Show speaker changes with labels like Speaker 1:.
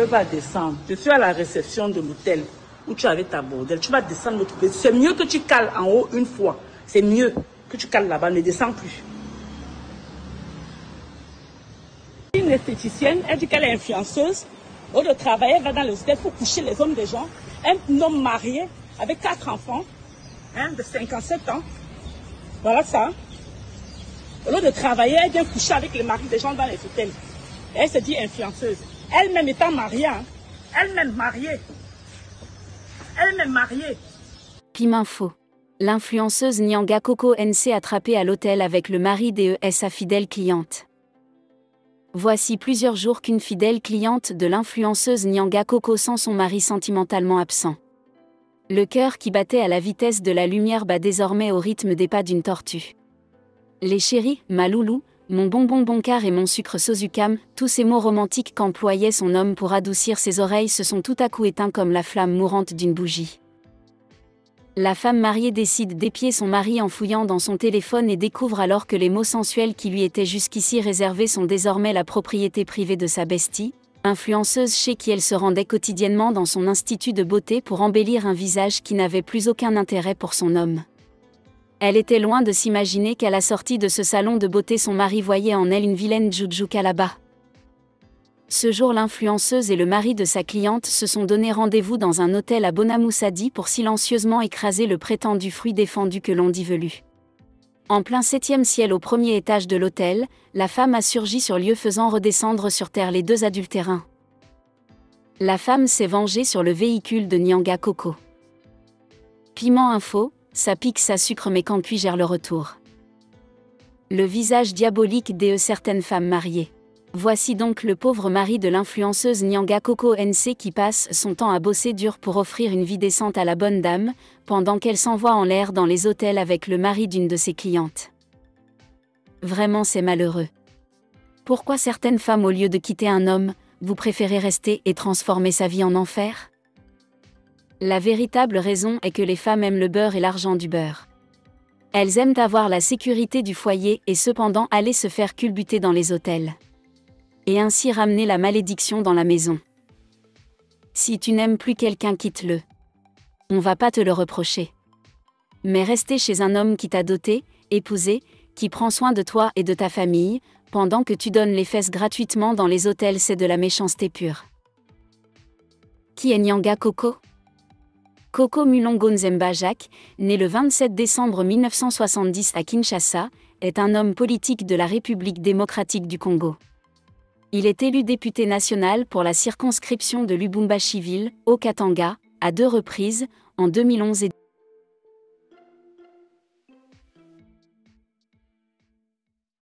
Speaker 1: Tu vas descendre. Je suis à la réception de l'hôtel où tu avais ta bordel. Tu vas descendre l'autre côté. C'est mieux que tu cales en haut une fois. C'est mieux que tu cales là-bas. Ne descends plus. Une esthéticienne, elle dit qu'elle est influenceuse. Au lieu de travailler, elle va dans les hôtels pour coucher les hommes des gens. Un homme marié avec 4 enfants, de 57 ans. Voilà ça. Au lieu de travailler, elle vient coucher avec les maris des gens dans les hôtels. Et elle se dit influenceuse. Elle-même étant mariée. Hein. Elle-même mariée. Elle-même mariée.
Speaker 2: Pim Info. L'influenceuse Nyanga Coco NC attrapée à l'hôtel avec le mari d'ES sa fidèle cliente. Voici plusieurs jours qu'une fidèle cliente de l'influenceuse Nyanga Coco sent son mari sentimentalement absent. Le cœur qui battait à la vitesse de la lumière bat désormais au rythme des pas d'une tortue. Les chéris, ma loulou, mon bonbon Boncard et mon sucre Sozukam, tous ces mots romantiques qu'employait son homme pour adoucir ses oreilles se sont tout à coup éteints comme la flamme mourante d'une bougie. La femme mariée décide d'épier son mari en fouillant dans son téléphone et découvre alors que les mots sensuels qui lui étaient jusqu'ici réservés sont désormais la propriété privée de sa bestie, influenceuse chez qui elle se rendait quotidiennement dans son institut de beauté pour embellir un visage qui n'avait plus aucun intérêt pour son homme. Elle était loin de s'imaginer qu'à la sortie de ce salon de beauté son mari voyait en elle une vilaine Juju Kalaba. Ce jour, l'influenceuse et le mari de sa cliente se sont donné rendez-vous dans un hôtel à Bonamoussadi pour silencieusement écraser le prétendu fruit défendu que l'on dit velu. En plein 7e ciel au premier étage de l'hôtel, la femme a surgi sur lieu faisant redescendre sur terre les 2 adultérins. La femme s'est vengée sur le véhicule de Nyanga Coco. Piment Info, ça pique ça sucre mais quand puis-je le retour. Le visage diabolique de certaines femmes mariées. Voici donc le pauvre mari de l'influenceuse Nyanga Coco NC qui passe son temps à bosser dur pour offrir une vie décente à la bonne dame, pendant qu'elle s'envoie en l'air dans les hôtels avec le mari d'une de ses clientes. Vraiment c'est malheureux. Pourquoi certaines femmes au lieu de quitter un homme, vous préférez rester et transformer sa vie en enfer? La véritable raison est que les femmes aiment le beurre et l'argent du beurre. Elles aiment avoir la sécurité du foyer et cependant aller se faire culbuter dans les hôtels. Et ainsi ramener la malédiction dans la maison. Si tu n'aimes plus quelqu'un, quitte-le. On va pas te le reprocher. Mais rester chez un homme qui t'a doté, épousé, qui prend soin de toi et de ta famille, pendant que tu donnes les fesses gratuitement dans les hôtels, c'est de la méchanceté pure. Qui est Nyanga Coco? Coco Mulongo Nzemba Jacques, né le 27 décembre 1970 à Kinshasa, est un homme politique de la République démocratique du Congo. Il est élu député national pour la circonscription de Lubumbashi-Ville, au Katanga, à 2 reprises, en 2011 et